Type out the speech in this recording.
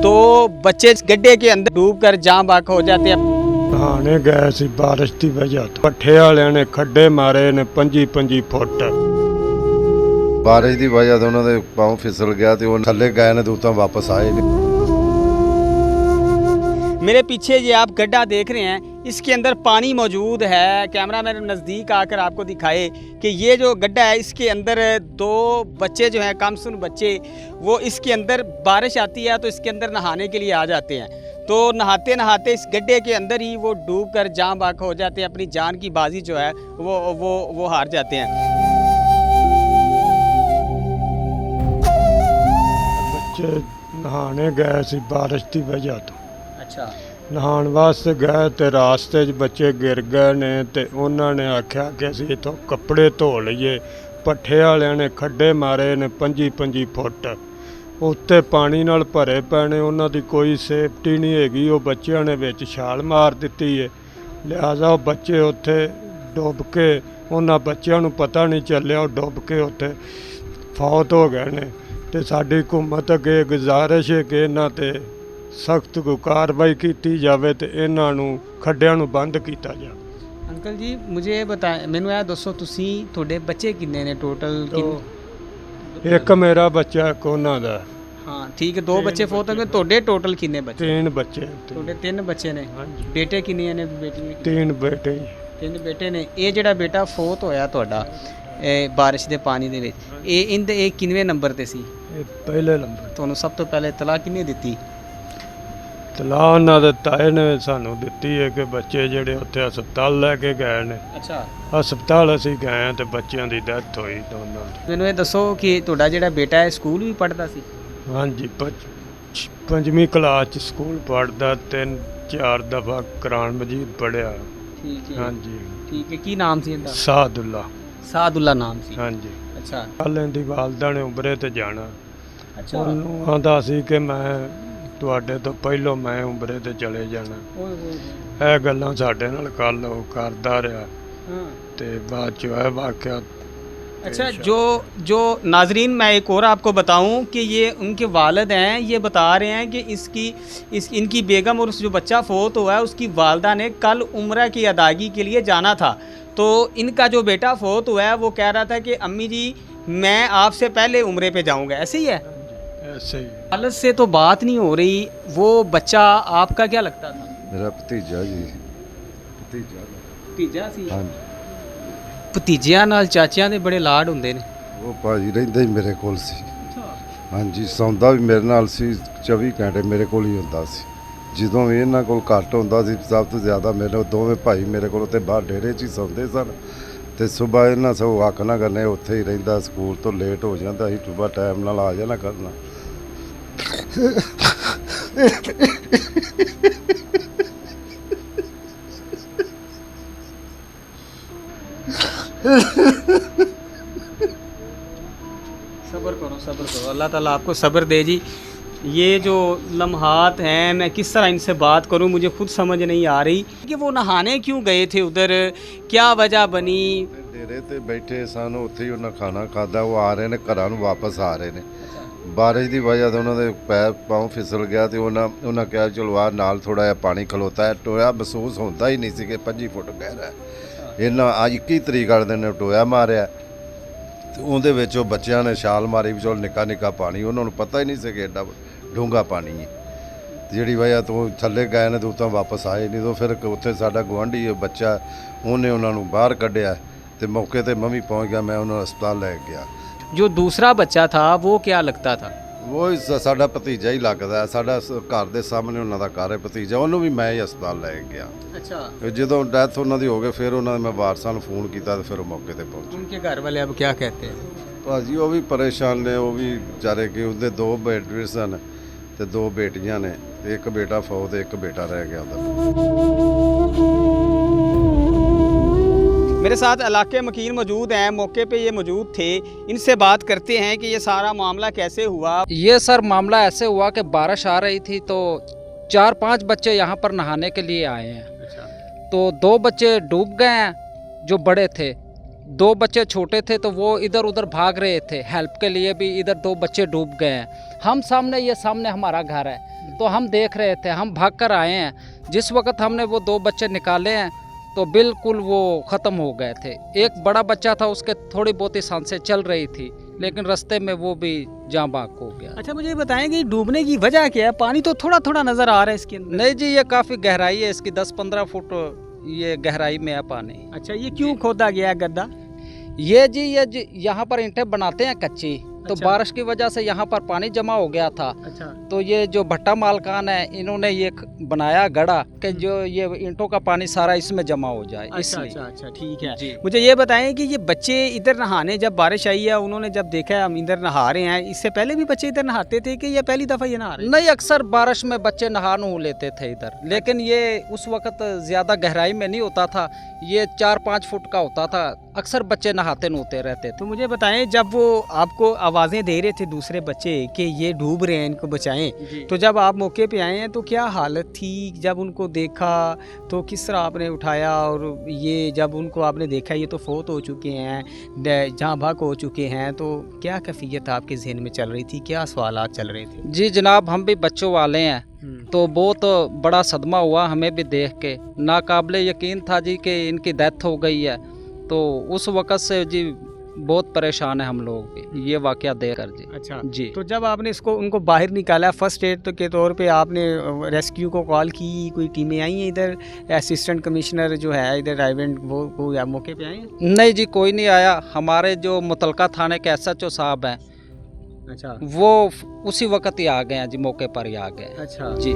तो बच्चे गड्ढे के अंदर डूबकर जाम बाक हो जाते हैं। नहाने गए सी बारिश की वजह तो पट्ठे वाले ने खड्डे मारे ने 25-25 फुट। बारिश की वजह तो उन्होंने पाँव फिसल गया तो थले गए ने तो उतना वापस आए नहीं। मेरे पीछे ये आप गड्ढा देख रहे हैं, इसके अंदर पानी मौजूद है। कैमरा मैन नज़दीक आकर आपको दिखाए कि ये जो गड्ढा है, इसके अंदर दो बच्चे जो हैं, कमसुन बच्चे, वो इसके अंदर बारिश आती है तो इसके अंदर नहाने के लिए आ जाते हैं। तो नहाते नहाते इस गड्ढे के अंदर ही वो डूब कर जाम बाक हो जाते हैं। अपनी जान की बाजी जो है वो हार जाते हैं। बच्चे नहाने गए सी बारिश की वजह तो अच्छा, नहाण वास्ते गए तो रास्ते 'च बच्चे गिर गए ने ते उन्होंने आख्या कि असीं इत्थों कपड़े धो लईए। पट्ठे वालियां ने खड्डे मारे ने 25-25 फुट, उत्ते पानी नाल भरे पए ने। उन्हां दी कोई सेफ्टी नहीं हैगी। वो बच्चिਆਂ ने विच छाल मार दित्ती है, लिहाजा वो बच्चे उत्थे डुब के, उन्हां बच्चिਆਂ ਨੂੰ पता नहीं ਚੱਲਿਆ, ਉਹ डुब के उत्थे फौत हो गए ने। ते साडी हुकूमत अगे गुजारिश है कि इन्हां ते सख्त कोई कार्रवाई की जाए तो इन्हों खड्डियां नूं बंद किया जाए। अंकल जी मुझे बताएं, मैनू यह दसो तुसी थोड़े बच्चे किन्ने ने टोटल? एक मेरा बच्चा एक उन्हां दा। हाँ ठीक है, दो बच्चे फोत हो गए। थोड़े टोटल किन्ने बच्चे? 3 बच्चे। थोड़े 3 बच्चे ने। हाँ जी। बेटे किन्ने ने? बेटी 3 बेटे। 3 बेटे ने। ये जिहड़ा बेटा फोत होया तुहाडा बारिश के पानी दे विच, ये किनवे नंबर ते सी? पहले नंबर। तुहानूं सब तो पहले तलाह किन्ने दित्ती? तलाह उन्हां दे ताए ने सानू दित्ती है कि बच्चे जिहड़े उत्थे हस्पताल लैके गए ने। अच्छा, हस्पताल असीं गए ते बच्चों की डेथ हुई दोनों दी। मैनूं ये दसो कि तुहाडा जिहड़ा बेटा है स्कूल भी पढ़दा सी? हाँ जी, 5वीं क्लास च स्कूल पढ़दा। 3-4 दफ़ा कुरान मजीद पढ़िया। ठीक है। हाँ जी। ठीक है, की नाम सी इहदा? सादुल्ला। सादुल्ला नाम सी। हाँ जी। अच्छा ਕੱਲ੍ਹ ਇਹਦੀ ਵਾਲਦਾ ਨੇ ਉਮਰੇ ਤੇ ਜਾਣਾ। अच्छा। ਉਹਨੂੰ ਆਂਦਾ ਸੀ ਕਿ ਮੈਂ ਤੁਹਾਡੇ ਤੋਂ ਪਹਿਲਾਂ ਮੈਂ ਉਮਰੇ ਤੇ ਚਲੇ ਜਾਣਾ। ਇਹ ਗੱਲਾਂ ਸਾਡੇ ਨਾਲ ਕੱਲ੍ਹ ਉਹ ਕਰਦਾ ਰਿਹਾ हाँ। ਤੇ ਬਾਅਦ 'ਚ ਇਹ ਵਾਕਿਆ। अच्छा, जो नाजरीन, मैं एक और आपको बताऊं कि ये उनके वालिद हैं, ये बता रहे हैं कि इनकी बेगम और उस जो बच्चा फोत हुआ है उसकी वालदा ने कल उम्रा की अदायगी के लिए जाना था। तो इनका जो बेटा फोत हुआ है वो कह रहा था कि अम्मी जी मैं आपसे पहले उम्रे पे जाऊंगा। ऐसे ही है? ऐसे ही। वालिद से तो बात नहीं हो रही। वो बच्चा आपका क्या लगता था? मेरा भतीजा जी। भतीजा सी? हाँ जी। ਭਤੀਜਿਆਂ ਨਾਲ ਚਾਚਿਆਂ ਦੇ ਬੜੇ ਲਾਡ ਹੁੰਦੇ ਨੇ। ਉਹ ਭਾਜੀ ਰਹਿੰਦਾ ਹੀ ਮੇਰੇ ਕੋਲ ਸੀ। ਹਾਂਜੀ, ਸੌਂਦਾ ਵੀ ਮੇਰੇ ਨਾਲ ਸੀ। 24 ਘੰਟੇ ਮੇਰੇ ਕੋਲ ਹੀ ਹੁੰਦਾ ਸੀ। ਜਦੋਂ ਵੀ ਇਹਨਾਂ ਕੋਲ ਘੱਟ ਹੁੰਦਾ ਸੀ, ਸਭ ਤੋਂ ਜ਼ਿਆਦਾ ਮੇਰੇ ਦੋਵੇਂ ਭਾਈ ਮੇਰੇ ਕੋਲ ਉੱਤੇ ਬਾਹਰ ਡੇਰੇ 'ਚ ਹੀ ਸੌਂਦੇ ਸਨ। ਤੇ ਸਵੇਰ ਇਹਨਾਂ ਸਭ ਅੱਖ ਨਾ ਕਰਨੇ, ਉੱਥੇ ਹੀ ਰਹਿੰਦਾ। ਸਕੂਲ ਤੋਂ ਲੇਟ ਹੋ ਜਾਂਦਾ ਸੀ, ਸਵੇਰ ਟਾਈਮ ਨਾਲ ਆ ਜਾਣਾ ਕਰਨਾ। सब्र करो, अल्लाह ताला आपको सब्र दे जी। ये जो लम्हात हैं, मैं किस तरह इनसे बात करूं, मुझे खुद समझ नहीं आ रही कि वो नहाने क्यों गए थे उधर, क्या वजह बनी। ਡੇਰੇ ਤੇ ਬੈਠੇ ਸਨ, ਉੱਥੇ ਹੀ ਉਹਨਾਂ ਖਾਣਾ ਖਾਦਾ। ਉਹ ਆ ਰਹੇ ਨੇ ਘਰਾਂ ਨੂੰ ਵਾਪਸ ਆ ਰਹੇ ਨੇ। ਬਾਰਿਸ਼ ਦੀ ਵਜ੍ਹਾ ਤੋਂ ਉਹਨਾਂ ਦੇ ਪੈਰ ਪਾँव ਫਿਸਲ ਗਿਆ ਤੇ ਉਹਨਾਂ ਕਿਹਾ ਚਲੋ ਆ ਨਾਲ ਥੋੜਾ ਜਿਹਾ ਪਾਣੀ ਖਲੋਤਾ ਹੈ। ਟੋਇਆ ਮਹਿਸੂਸ ਹੁੰਦਾ ਹੀ ਨਹੀਂ ਸੀ ਕਿ 25 ਫੁੱਟ ਗਹਿਰਾ। ਇਹਨਾਂ ਅੱਜ 21 ਤਰੀਕ ਵਾਲੇ ਦਿਨ ਟੋਇਆ ਮਾਰਿਆ ਤੇ ਉਹਦੇ ਵਿੱਚ ਉਹ ਬੱਚਿਆਂ ਨੇ ਛਾਲ ਮਾਰੀ ਵੀ ਚਲ ਨਿੱਕਾ ਨਿੱਕਾ ਪਾਣੀ। ਉਹਨਾਂ ਨੂੰ ਪਤਾ ਹੀ ਨਹੀਂ ਸੀ ਕਿ ਐਡਾ ਡੂੰਘਾ ਪਾਣੀ ਹੈ। ਜਿਹੜੀ ਵਜ੍ਹਾ ਤੋਂ ਥੱਲੇ ਗਏ ਨੇ ਤੇ ਉੱਤੋਂ ਵਾਪਸ ਆਏ ਨਹੀਂ। ਤੋਂ ਫਿਰ ਉੱਥੇ ਸਾਡਾ ਗੁਆਂਢੀ ਬੱਚਾ, ਉਹਨੇ ਉਹਨਾਂ ਨੂੰ ਬਾਹਰ ਕੱਢਿਆ ਤੇ ਮੌਕੇ ਤੇ ਮੈਂ ਵੀ ਪਹੁੰਚ ਗਿਆ। ਮੈਂ ਉਹਨਾਂ ਨੂੰ ਹਸਪਤਾਲ ਲੈ ਗਿਆ। जो दूसरा बच्चा था वो क्या लगता था? ਉਹ ਸਾਡਾ ਭਤੀਜਾ ਹੀ ਲੱਗਦਾ। ਸਾਡਾ ਘਰ ਦੇ ਸਾਹਮਣੇ ਉਹਨਾਂ ਦਾ ਘਰ ਹੈ ਭਤੀਜਾ। ਉਹਨੂੰ ਵੀ ਮੈਂ ਹੀ ਹਸਪਤਾਲ ਲੈ ਗਿਆ। अच्छा, ਜਦੋਂ ਡੈਥ ਉਹਨਾਂ ਦੀ ਹੋ ਗਈ ਫਿਰ ਉਹਨਾਂ ਨੇ ਮੈਂ ਵਾਰਸਾਂ ਨੂੰ ਫੋਨ ਕੀਤਾ ਤੇ ਫਿਰ ਉਹ ਮੌਕੇ ਤੇ ਪਹੁੰਚੇ। उनके घर वाले अब क्या कहते हैं? ਭਾਜੀ ਉਹ ਵੀ ਪਰੇਸ਼ਾਨ ਨੇ। ਉਹ ਵੀ ਵਿਚਾਰੇ ਕਿ ਉਹਦੇ 2 ਬੇਟੇ ਸਨ ਤੇ 2 ਬੇਟੀਆਂ ਨੇ। ਤੇ ਇੱਕ ਬੇਟਾ ਫੌਤ ਤੇ ਇੱਕ ਬੇਟਾ ਰਹਿ ਗਿਆ ਉਹਦਾ। मेरे साथ इलाके मकीन मौजूद हैं, मौके पे ये मौजूद थे। इनसे बात करते हैं कि ये सारा मामला कैसे हुआ। ये सर मामला ऐसे हुआ कि बारिश आ रही थी तो 4-5 बच्चे यहाँ पर नहाने के लिए आए हैं। अच्छा। तो 2 बच्चे डूब गए हैं जो बड़े थे, 2 बच्चे छोटे थे तो वो इधर उधर भाग रहे थे हेल्प के लिए भी, इधर 2 बच्चे डूब गए हैं। हम सामने, ये सामने हमारा घर है, तो हम देख रहे थे, हम भाग कर आए हैं। जिस वक्त हमने वो 2 बच्चे निकाले हैं तो बिल्कुल वो ख़त्म हो गए थे। एक बड़ा बच्चा था, उसके थोड़ी बहुत ही सांसें चल रही थी, लेकिन रास्ते में वो भी जाँ बाक हो गया। अच्छा, मुझे बताएं कि डूबने की वजह क्या है? पानी तो थोड़ा थोड़ा नज़र आ रहा है इसके अंदर। नहीं जी, ये काफ़ी गहराई है इसकी, 10-15 फुट ये गहराई में है पानी। अच्छा, ये क्यों खोदा गया है गड्ढा? ये जी यहाँ पर ईंटें बनाते हैं कच्ची, तो अच्छा। बारिश की वजह से यहाँ पर पानी जमा हो गया था। अच्छा। तो ये जो भट्टा मालकान है, इन्होंने ये बनाया गड़ा कि जो ये ईंटों का पानी सारा इसमें जमा हो जाए, अच्छा इसलिए। अच्छा अच्छा, ठीक है जी। मुझे ये बताएं कि ये बच्चे इधर नहाने जब बारिश आई है, उन्होंने जब देखा है हम इधर नहा रहे हैं, इससे पहले भी बच्चे इधर नहाते थे कि ये पहली दफ़ा ये नहा रहे हैं? नहीं, अक्सर बारिश में बच्चे नहा नू लेते थे इधर, लेकिन ये उस वक्त ज़्यादा गहराई में नहीं होता था, ये 4-5 फुट का होता था। अक्सर बच्चे नहाते नूते रहते थे। तो मुझे बताएं, जब वो आपको आवाज़ें दे रहे थे दूसरे बच्चे कि ये डूब रहे हैं, इनको बचाएं, तो जब आप मौके पे आए हैं तो क्या हालत थी? जब उनको देखा तो किस तरह आपने उठाया? और ये जब उनको आपने देखा ये तो फोत हो चुके हैं, जहाँ भाग हो चुके हैं, तो क्या कैफियत आपके जहन में चल रही थी? क्या सवालात चल रहे थे? जी जनाब, हम भी बच्चों वाले हैं, तो बहुत बड़ा सदमा हुआ हमें भी देख के। नाकाबिले यकीन था जी कि इनकी डेथ हो गई है, तो उस वक़्त से जी बहुत परेशान है हम लोग भी ये वाक़या देख कर जी। अच्छा जी। तो जब आपने उनको बाहर निकाला, फर्स्ट एड तो के तौर पे आपने रेस्क्यू को कॉल की? कोई टीमें आई हैं इधर? असिस्टेंट कमिश्नर जो है इधर रायवेंड, वो कोई मौके पे आए हैं? नहीं जी, कोई नहीं आया। हमारे जो मुतलका थाने के SHO साहब हैं, अच्छा, वो उसी वक्त ही आ गए हैं जी, मौके पर ही आ गए। अच्छा जी।